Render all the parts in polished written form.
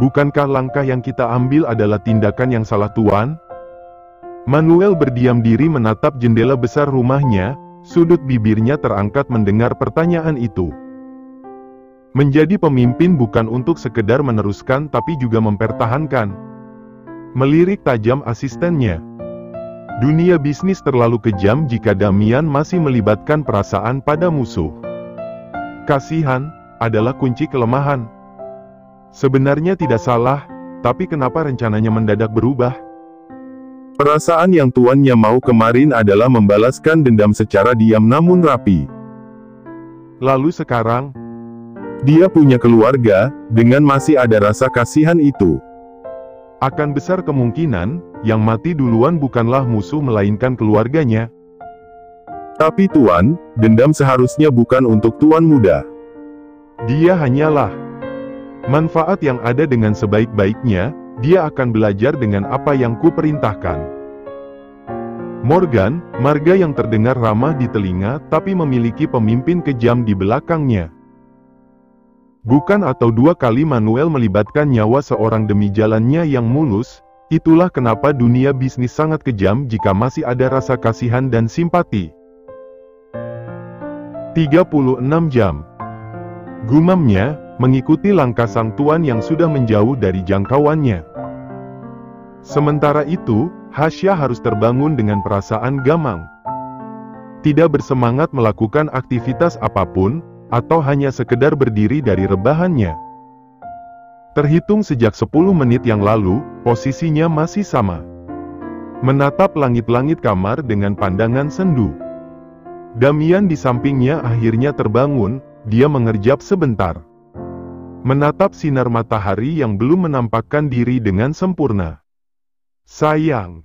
Bukankah langkah yang kita ambil adalah tindakan yang salah, Tuan? Manuel berdiam diri menatap jendela besar rumahnya, sudut bibirnya terangkat mendengar pertanyaan itu. Menjadi pemimpin bukan untuk sekedar meneruskan tapi juga mempertahankan. Melirik tajam asistennya. Dunia bisnis terlalu kejam jika Damian masih melibatkan perasaan pada musuh. Kasihan adalah kunci kelemahan. Sebenarnya tidak salah, tapi kenapa rencananya mendadak berubah? Perasaan yang tuannya mau kemarin adalah membalaskan dendam secara diam namun rapi. Lalu sekarang, dia punya keluarga, dengan masih ada rasa kasihan itu. Akan besar kemungkinan, yang mati duluan bukanlah musuh melainkan keluarganya. Tapi Tuan, dendam seharusnya bukan untuk Tuan muda. Dia hanyalah manfaat yang ada dengan sebaik-baiknya, dia akan belajar dengan apa yang kuperintahkan. Morgan, marga yang terdengar ramah di telinga tapi memiliki pemimpin kejam di belakangnya. Bukan atau dua kali Manuel melibatkan nyawa seorang demi jalannya yang mulus, itulah kenapa dunia bisnis sangat kejam jika masih ada rasa kasihan dan simpati. 36 jam. Gumamnya, mengikuti langkah sang tuan yang sudah menjauh dari jangkauannya. Sementara itu, Hasya harus terbangun dengan perasaan gamang. Tidak bersemangat melakukan aktivitas apapun, atau hanya sekedar berdiri dari rebahannya. Terhitung sejak 10 menit yang lalu, posisinya masih sama. Menatap langit-langit kamar dengan pandangan sendu. Damian di sampingnya akhirnya terbangun, dia mengerjap sebentar. Menatap sinar matahari yang belum menampakkan diri dengan sempurna. Sayang.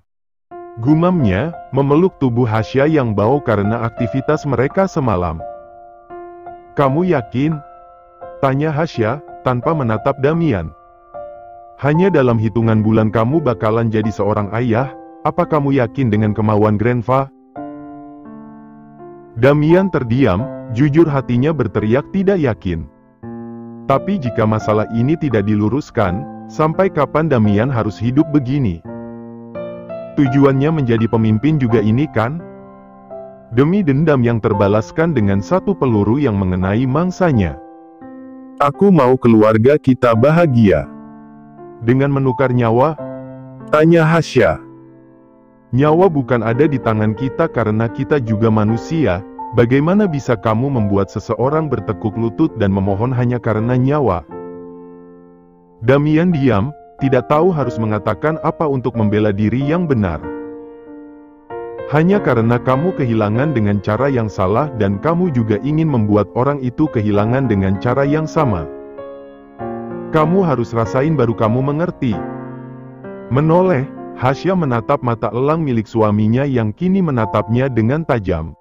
Gumamnya, memeluk tubuh Hasya yang bau karena aktivitas mereka semalam. Kamu yakin? Tanya Hasya, tanpa menatap Damian. Hanya dalam hitungan bulan kamu bakalan jadi seorang ayah, apa kamu yakin dengan kemauan Grandpa? Damian terdiam, jujur hatinya berteriak tidak yakin. Tapi jika masalah ini tidak diluruskan, sampai kapan Damian harus hidup begini? Tujuannya menjadi pemimpin juga ini kan? Demi dendam yang terbalaskan dengan satu peluru yang mengenai mangsanya. Aku mau keluarga kita bahagia. Dengan menukar nyawa? Tanya Hasya. Nyawa bukan ada di tangan kita karena kita juga manusia. Bagaimana bisa kamu membuat seseorang bertekuk lutut dan memohon hanya karena nyawa? Damian diam, tidak tahu harus mengatakan apa untuk membela diri yang benar. Hanya karena kamu kehilangan dengan cara yang salah dan kamu juga ingin membuat orang itu kehilangan dengan cara yang sama. Kamu harus rasain baru kamu mengerti. Menoleh, Hasya menatap mata elang milik suaminya yang kini menatapnya dengan tajam.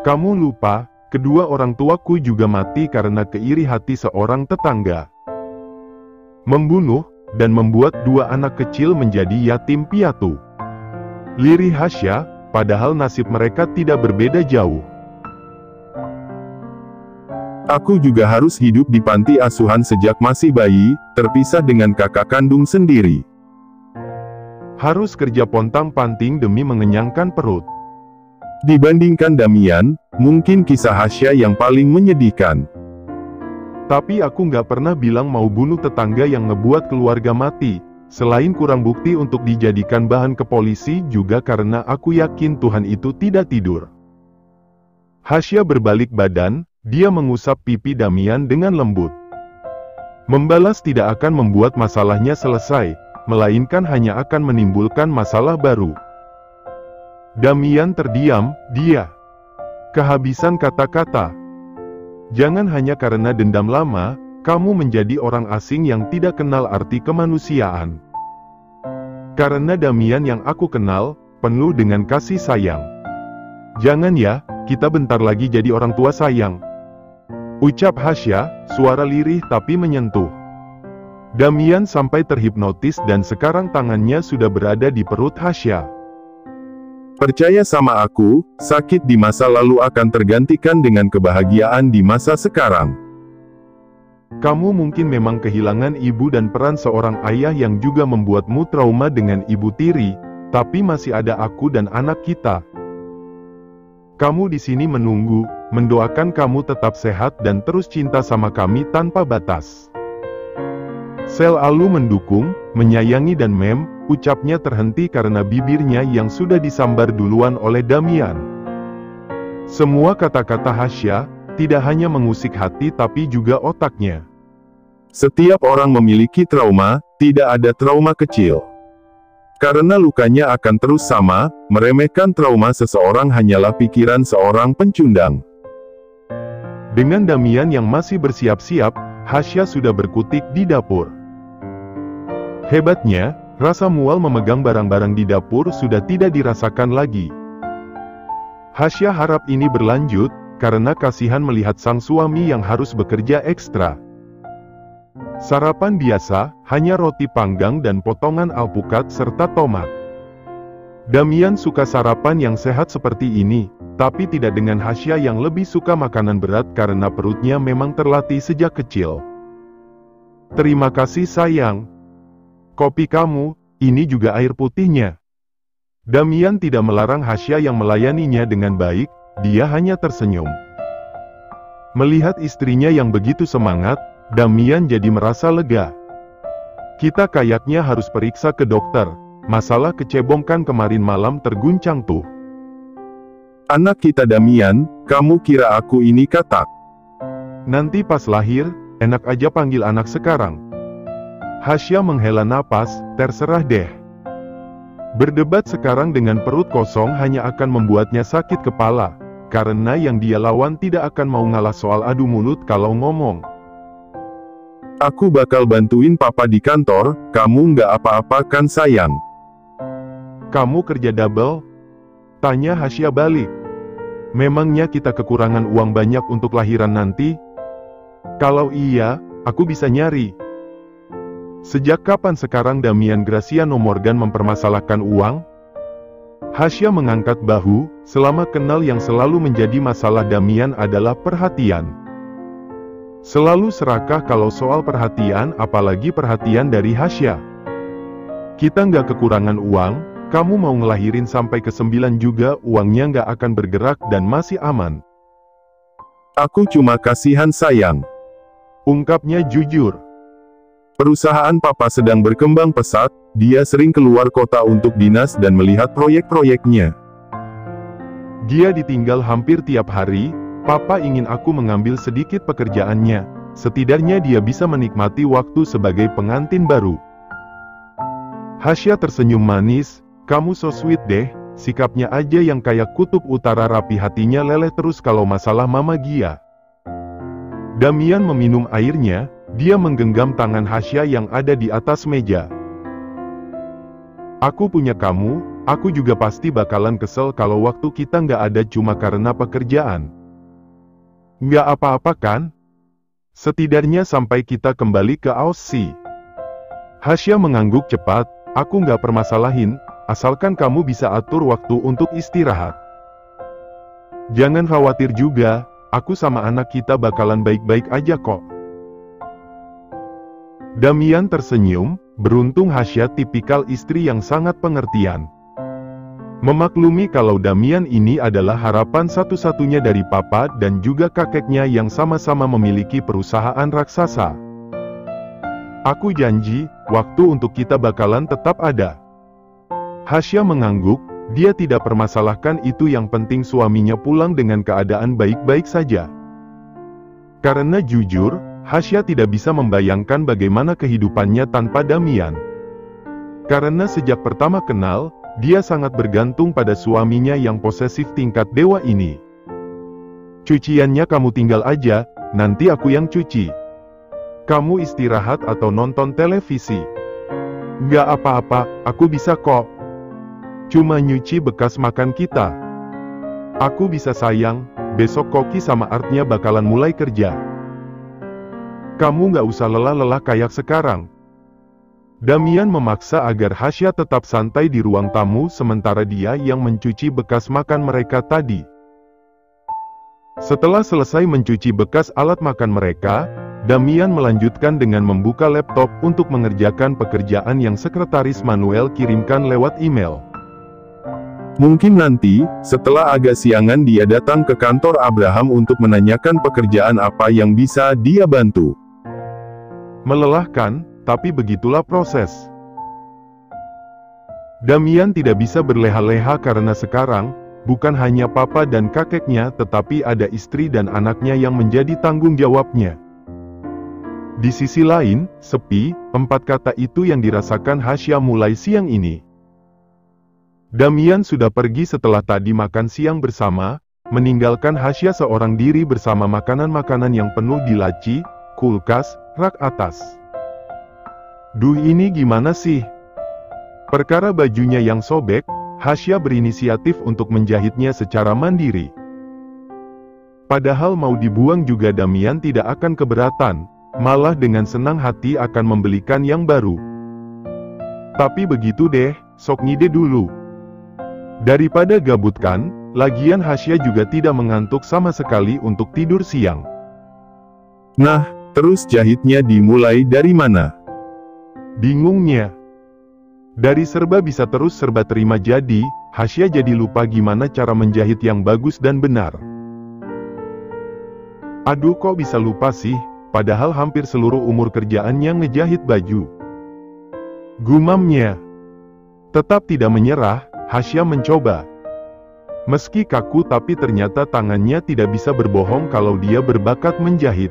Kamu lupa, kedua orang tuaku juga mati karena keiri hati seorang tetangga. Membunuh, dan membuat dua anak kecil menjadi yatim piatu. Lirih Hasya, padahal nasib mereka tidak berbeda jauh. Aku juga harus hidup di panti asuhan sejak masih bayi, terpisah dengan kakak kandung sendiri. Harus kerja pontang-panting demi mengenyangkan perut. Dibandingkan Damian, mungkin kisah Hasya yang paling menyedihkan. Tapi aku nggak pernah bilang mau bunuh tetangga yang ngebuat keluarga mati. Selain kurang bukti untuk dijadikan bahan ke polisi juga karena aku yakin Tuhan itu tidak tidur. Hasya berbalik badan, dia mengusap pipi Damian dengan lembut. Membalas tidak akan membuat masalahnya selesai, melainkan hanya akan menimbulkan masalah baru. Damian terdiam, dia kehabisan kata-kata. Jangan hanya karena dendam lama, kamu menjadi orang asing yang tidak kenal arti kemanusiaan. Karena Damian yang aku kenal, penuh dengan kasih sayang. Jangan ya, kita bentar lagi jadi orang tua sayang. Ucap Hasya, suara lirih tapi menyentuh. Damian sampai terhipnotis dan sekarang tangannya sudah berada di perut Hasya. Percaya sama aku, sakit di masa lalu akan tergantikan dengan kebahagiaan di masa sekarang. Kamu mungkin memang kehilangan ibu dan peran seorang ayah yang juga membuatmu trauma dengan ibu tiri, tapi masih ada aku dan anak kita. Kamu di sini menunggu, mendoakan kamu tetap sehat dan terus cinta sama kami tanpa batas. Selalu mendukung, menyayangi dan ucapnya terhenti karena bibirnya yang sudah disambar duluan oleh Damian. Semua kata-kata Hasya, tidak hanya mengusik hati tapi juga otaknya. Setiap orang memiliki trauma, tidak ada trauma kecil. Karena lukanya akan terus sama, meremehkan trauma seseorang hanyalah pikiran seorang pencundang. Dengan Damian yang masih bersiap-siap, Hasya sudah berkutik di dapur. Hebatnya, rasa mual memegang barang-barang di dapur sudah tidak dirasakan lagi. Hasya harap ini berlanjut, karena kasihan melihat sang suami yang harus bekerja ekstra. Sarapan biasa, hanya roti panggang dan potongan alpukat serta tomat. Damian suka sarapan yang sehat seperti ini, tapi tidak dengan Hasya yang lebih suka makanan berat karena perutnya memang terlatih sejak kecil. Terima kasih sayang. Kopi kamu, ini juga air putihnya. Damian tidak melarang Hasya yang melayaninya dengan baik, dia hanya tersenyum. Melihat istrinya yang begitu semangat, Damian jadi merasa lega. Kita kayaknya harus periksa ke dokter, masalah kecebong kan kemarin malam terguncang tuh. Anak kita Damian, kamu kira aku ini katak? Nanti pas lahir, enak aja panggil anak sekarang. Hasya menghela napas, terserah deh. Berdebat sekarang dengan perut kosong hanya akan membuatnya sakit kepala, karena yang dia lawan tidak akan mau ngalah soal adu mulut kalau ngomong. Aku bakal bantuin papa di kantor, kamu nggak apa-apa kan sayang? Kamu kerja double? Tanya Hasya balik. Memangnya kita kekurangan uang banyak untuk lahiran nanti? Kalau iya, aku bisa nyari. Sejak kapan sekarang Damian Graciano Morgan mempermasalahkan uang? Hasya mengangkat bahu, selama kenal yang selalu menjadi masalah Damian adalah perhatian. Selalu serakah kalau soal perhatian, apalagi perhatian dari Hasya. Kita nggak kekurangan uang, kamu mau ngelahirin sampai ke-9 juga uangnya nggak akan bergerak dan masih aman. Aku cuma kasihan sayang. Ungkapnya jujur. Perusahaan papa sedang berkembang pesat, dia sering keluar kota untuk dinas dan melihat proyek-proyeknya. Dia ditinggal hampir tiap hari. Papa ingin aku mengambil sedikit pekerjaannya, setidaknya dia bisa menikmati waktu sebagai pengantin baru. Hasya tersenyum manis, kamu so sweet deh, sikapnya aja yang kayak kutub utara rapi hatinya leleh terus kalau masalah Mama Gia. Damian meminum airnya, dia menggenggam tangan Hasya yang ada di atas meja. Aku punya kamu, aku juga pasti bakalan kesel kalau waktu kita nggak ada cuma karena pekerjaan. Nggak apa-apa kan? Setidaknya sampai kita kembali ke Aussie. Hasya mengangguk cepat, aku nggak permasalahin, asalkan kamu bisa atur waktu untuk istirahat. Jangan khawatir juga, aku sama anak kita bakalan baik-baik aja kok. Damian tersenyum, beruntung Hasya tipikal istri yang sangat pengertian. Memaklumi kalau Damian ini adalah harapan satu-satunya dari papa dan juga kakeknya yang sama-sama memiliki perusahaan raksasa. Aku janji, waktu untuk kita bakalan tetap ada. Hasya mengangguk, dia tidak permasalahkan itu, yang penting suaminya pulang dengan keadaan baik-baik saja. Karena jujur, Hasya tidak bisa membayangkan bagaimana kehidupannya tanpa Damian. Karena sejak pertama kenal, dia sangat bergantung pada suaminya yang posesif tingkat dewa ini. Cuciannya kamu tinggal aja, nanti aku yang cuci. Kamu istirahat atau nonton televisi. Nggak apa-apa, aku bisa kok. Cuma nyuci bekas makan kita. Aku bisa sayang, besok Koki sama Artnya bakalan mulai kerja. Kamu nggak usah lelah-lelah kayak sekarang. Damian memaksa agar Hasya tetap santai di ruang tamu sementara dia yang mencuci bekas makan mereka tadi. Setelah selesai mencuci bekas alat makan mereka, Damian melanjutkan dengan membuka laptop untuk mengerjakan pekerjaan yang sekretaris Manuel kirimkan lewat email. Mungkin nanti, setelah agak siangan dia datang ke kantor Abraham untuk menanyakan pekerjaan apa yang bisa dia bantu. Melelahkan, tapi begitulah proses. Damian tidak bisa berleha-leha karena sekarang, bukan hanya papa dan kakeknya tetapi ada istri dan anaknya yang menjadi tanggung jawabnya. Di sisi lain, sepi, 4 kata itu yang dirasakan Hasya mulai siang ini. Damian sudah pergi setelah tadi makan siang bersama, meninggalkan Hasya seorang diri bersama makanan-makanan yang penuh di laci, kulkas, rak atas. Duh, ini gimana sih? Perkara bajunya yang sobek, Hasya berinisiatif untuk menjahitnya secara mandiri. Padahal mau dibuang juga Damian tidak akan keberatan, malah dengan senang hati akan membelikan yang baru. Tapi begitu deh, sok ngide dulu. Daripada gabutkan, lagian Hasya juga tidak mengantuk sama sekali untuk tidur siang. Nah, terus jahitnya dimulai dari mana? Bingungnya. Dari serba bisa terus serba terima jadi, Hasya jadi lupa gimana cara menjahit yang bagus dan benar. Aduh, kok bisa lupa sih? Padahal hampir seluruh umur kerjaannya ngejahit baju. Gumamnya. Tetap tidak menyerah, Hasya mencoba. Meski kaku tapi ternyata tangannya tidak bisa berbohong kalau dia berbakat menjahit.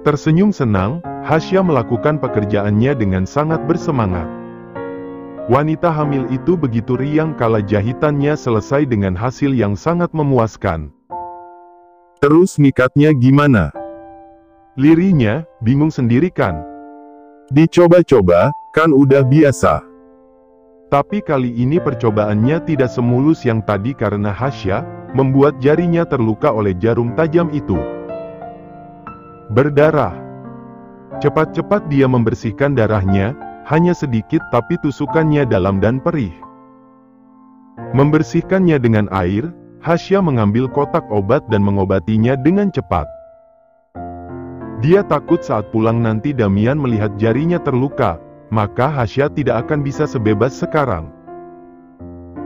Tersenyum senang, Hasya melakukan pekerjaannya dengan sangat bersemangat. Wanita hamil itu begitu riang kala jahitannya selesai dengan hasil yang sangat memuaskan. Terus ngikatnya gimana? Lirihnya, bingung sendiri kan? Dicoba-coba, kan udah biasa. Tapi kali ini percobaannya tidak semulus yang tadi karena Hasya membuat jarinya terluka oleh jarum tajam itu. Berdarah. Cepat-cepat dia membersihkan darahnya, hanya sedikit tapi tusukannya dalam dan perih. Membersihkannya dengan air, Hasya mengambil kotak obat dan mengobatinya dengan cepat. Dia takut saat pulang nanti Damian melihat jarinya terluka, maka Hasya tidak akan bisa sebebas sekarang.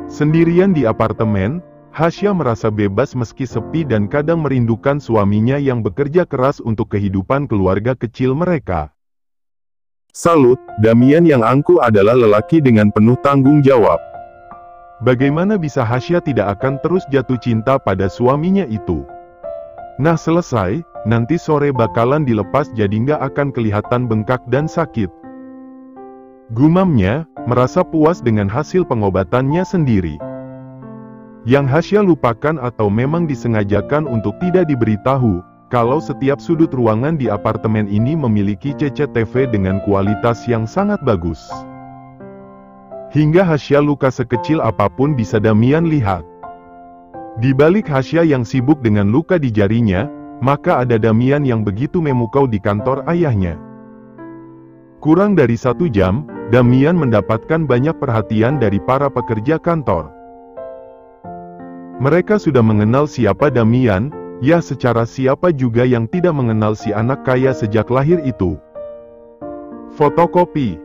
Sendirian di apartemen, Hasya merasa bebas meski sepi dan kadang merindukan suaminya yang bekerja keras untuk kehidupan keluarga kecil mereka. Salut, Damian yang angkuh adalah lelaki dengan penuh tanggung jawab. Bagaimana bisa Hasya tidak akan terus jatuh cinta pada suaminya itu? Nah selesai, nanti sore bakalan dilepas jadi nggak akan kelihatan bengkak dan sakit. Gumamnya, merasa puas dengan hasil pengobatannya sendiri. Yang Hasya lupakan atau memang disengajakan untuk tidak diberitahu, kalau setiap sudut ruangan di apartemen ini memiliki CCTV dengan kualitas yang sangat bagus. Hingga Hasya luka sekecil apapun bisa Damian lihat. Di balik Hasya yang sibuk dengan luka di jarinya, maka ada Damian yang begitu memukau di kantor ayahnya. Kurang dari 1 jam, Damian mendapatkan banyak perhatian dari para pekerja kantor. Mereka sudah mengenal siapa Damian, ya secara siapa juga yang tidak mengenal si anak kaya sejak lahir itu. Fotokopi.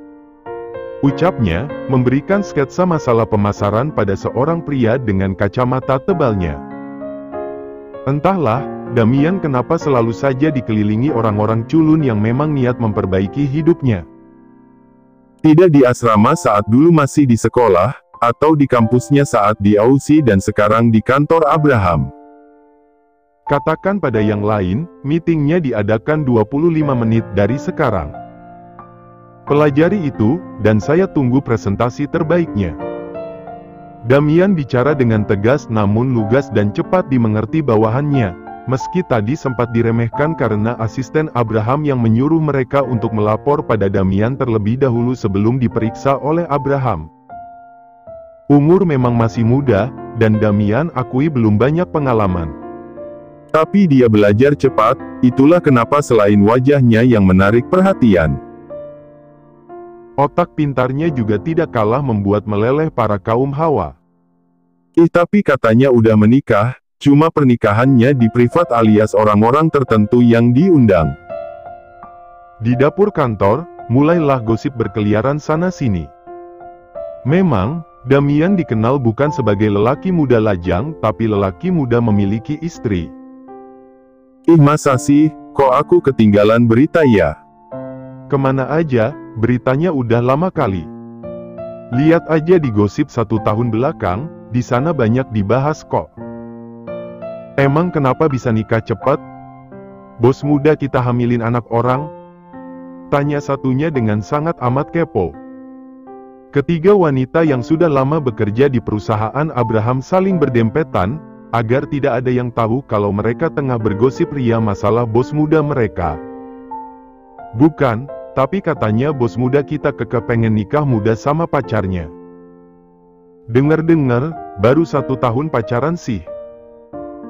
Ucapnya, memberikan sketsa masalah pemasaran pada seorang pria dengan kacamata tebalnya. Entahlah, Damian kenapa selalu saja dikelilingi orang-orang culun yang memang niat memperbaiki hidupnya. Tidak di asrama saat dulu masih di sekolah, atau di kampusnya saat di Aussie dan sekarang di kantor Abraham. Katakan pada yang lain, meetingnya diadakan 25 menit dari sekarang. Pelajari itu, dan saya tunggu presentasi terbaiknya. Damian bicara dengan tegas namun lugas dan cepat dimengerti bawahannya, meski tadi sempat diremehkan karena asisten Abraham yang menyuruh mereka untuk melapor pada Damian terlebih dahulu sebelum diperiksa oleh Abraham. Umur memang masih muda, dan Damian akui belum banyak pengalaman. Tapi dia belajar cepat, itulah kenapa selain wajahnya yang menarik perhatian. Otak pintarnya juga tidak kalah membuat meleleh para kaum hawa. Tapi katanya udah menikah, cuma pernikahannya di privat alias orang-orang tertentu yang diundang. Di dapur kantor, mulailah gosip berkeliaran sana-sini. Memang, Damian dikenal bukan sebagai lelaki muda lajang, tapi lelaki muda memiliki istri. Ih masa sih, kok aku ketinggalan berita ya? Kemana aja, beritanya udah lama kali. Lihat aja di gosip 1 tahun belakang, di sana banyak dibahas kok. Emang kenapa bisa nikah cepat? Bos muda kita hamilin anak orang? Tanya satunya dengan sangat amat kepo. Ketiga wanita yang sudah lama bekerja di perusahaan Abraham saling berdempetan, agar tidak ada yang tahu kalau mereka tengah bergosip ria masalah bos muda mereka. Bukan, tapi katanya bos muda kita pengen nikah muda sama pacarnya. Dengar-dengar, baru 1 tahun pacaran sih.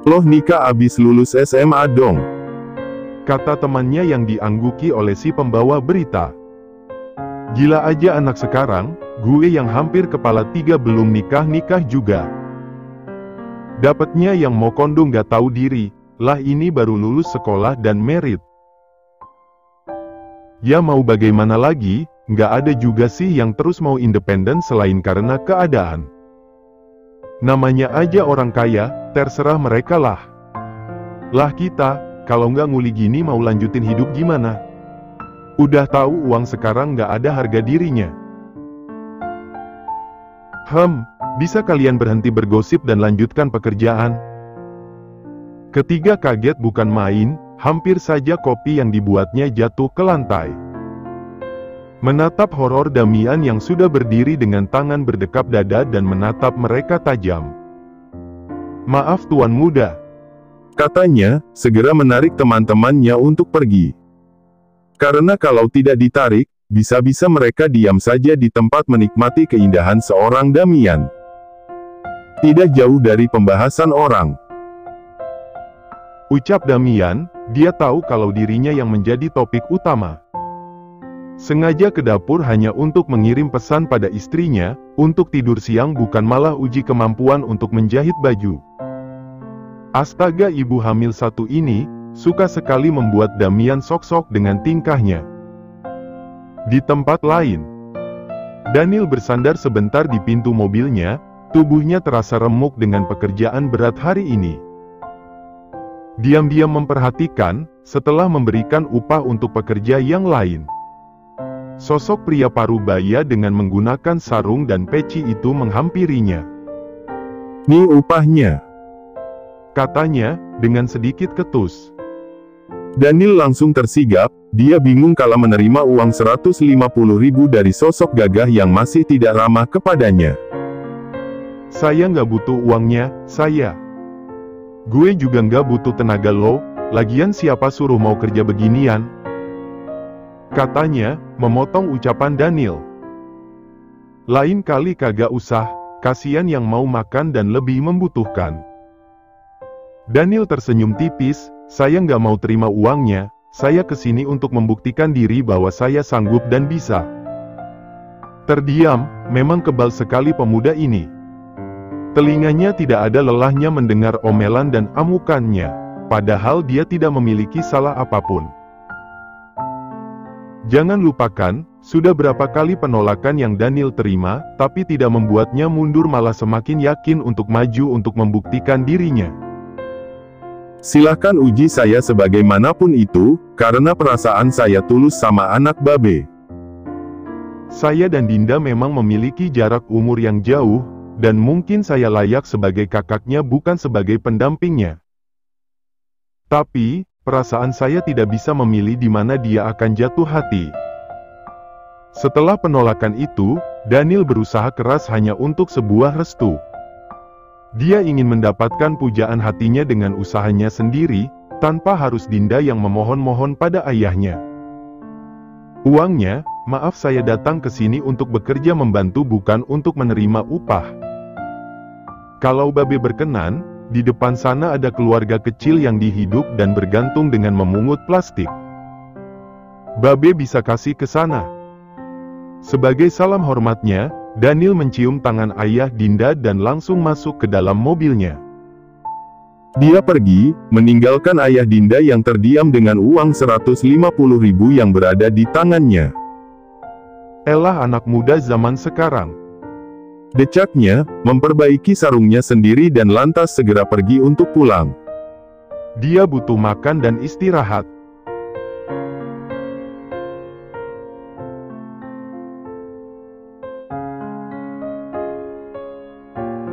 Loh nikah abis lulus SMA dong. Kata temannya yang diangguki oleh si pembawa berita. Gila aja anak sekarang, gue yang hampir kepala 3 belum nikah juga. Dapatnya yang mau kondom gak tahu diri, lah ini baru lulus sekolah dan merit. Ya mau bagaimana lagi, nggak ada juga sih yang terus mau independen selain karena keadaan. Namanya aja orang kaya, terserah mereka lah. Lah kita, kalau nggak nguli gini mau lanjutin hidup gimana? Udah tahu uang sekarang nggak ada harga dirinya. Bisa kalian berhenti bergosip dan lanjutkan pekerjaan? Ketiga kaget bukan main, hampir saja kopi yang dibuatnya jatuh ke lantai. Menatap horor Damian yang sudah berdiri dengan tangan berdekap dada dan menatap mereka tajam. Maaf tuan muda. Katanya, segera menarik teman-temannya untuk pergi. Karena kalau tidak ditarik, bisa-bisa mereka diam saja di tempat menikmati keindahan seorang Damian. Tidak jauh dari pembahasan orang. Ucap Damian, dia tahu kalau dirinya yang menjadi topik utama. Sengaja ke dapur hanya untuk mengirim pesan pada istrinya, untuk tidur siang bukan malah uji kemampuan untuk menjahit baju. Astaga ibu hamil satu ini, suka sekali membuat Damian sok-sok dengan tingkahnya. Di tempat lain, Daniel bersandar sebentar di pintu mobilnya, tubuhnya terasa remuk dengan pekerjaan berat hari ini. Diam-diam memperhatikan, setelah memberikan upah untuk pekerja yang lain. Sosok pria parubaya dengan menggunakan sarung dan peci itu menghampirinya. Nih upahnya, katanya, dengan sedikit ketus. Daniel langsung tersigap, dia bingung kala menerima uang 150.000 dari sosok gagah yang masih tidak ramah kepadanya. Saya nggak butuh uangnya, saya. Gue juga nggak butuh tenaga lo, lagian siapa suruh mau kerja beginian? Katanya, memotong ucapan Daniel. Lain kali kagak usah, kasihan yang mau makan dan lebih membutuhkan. Daniel tersenyum tipis, saya nggak mau terima uangnya, saya kesini untuk membuktikan diri bahwa saya sanggup dan bisa. Terdiam, memang kebal sekali pemuda ini. Telinganya tidak ada lelahnya mendengar omelan dan amukannya, padahal dia tidak memiliki salah apapun. Jangan lupakan, sudah berapa kali penolakan yang Daniel terima, tapi tidak membuatnya mundur malah semakin yakin untuk maju untuk membuktikan dirinya. Silahkan uji saya sebagaimanapun itu, karena perasaan saya tulus sama anak babe. Saya dan Dinda memang memiliki jarak umur yang jauh, dan mungkin saya layak sebagai kakaknya bukan sebagai pendampingnya. Tapi, perasaan saya tidak bisa memilih di mana dia akan jatuh hati. Setelah penolakan itu, Daniel berusaha keras hanya untuk sebuah restu. Dia ingin mendapatkan pujaan hatinya dengan usahanya sendiri, tanpa harus Dinda yang memohon-mohon pada ayahnya. Uangnya, maaf saya datang ke sini untuk bekerja membantu bukan untuk menerima upah. Kalau Babe berkenan, di depan sana ada keluarga kecil yang dihidup dan bergantung dengan memungut plastik. Babe bisa kasih ke sana. Sebagai salam hormatnya, Daniel mencium tangan ayah Dinda dan langsung masuk ke dalam mobilnya. Dia pergi, meninggalkan ayah Dinda yang terdiam dengan uang 150.000 yang berada di tangannya. Elah anak muda zaman sekarang. Decaknya, memperbaiki sarungnya sendiri dan lantas segera pergi untuk pulang. Dia butuh makan dan istirahat.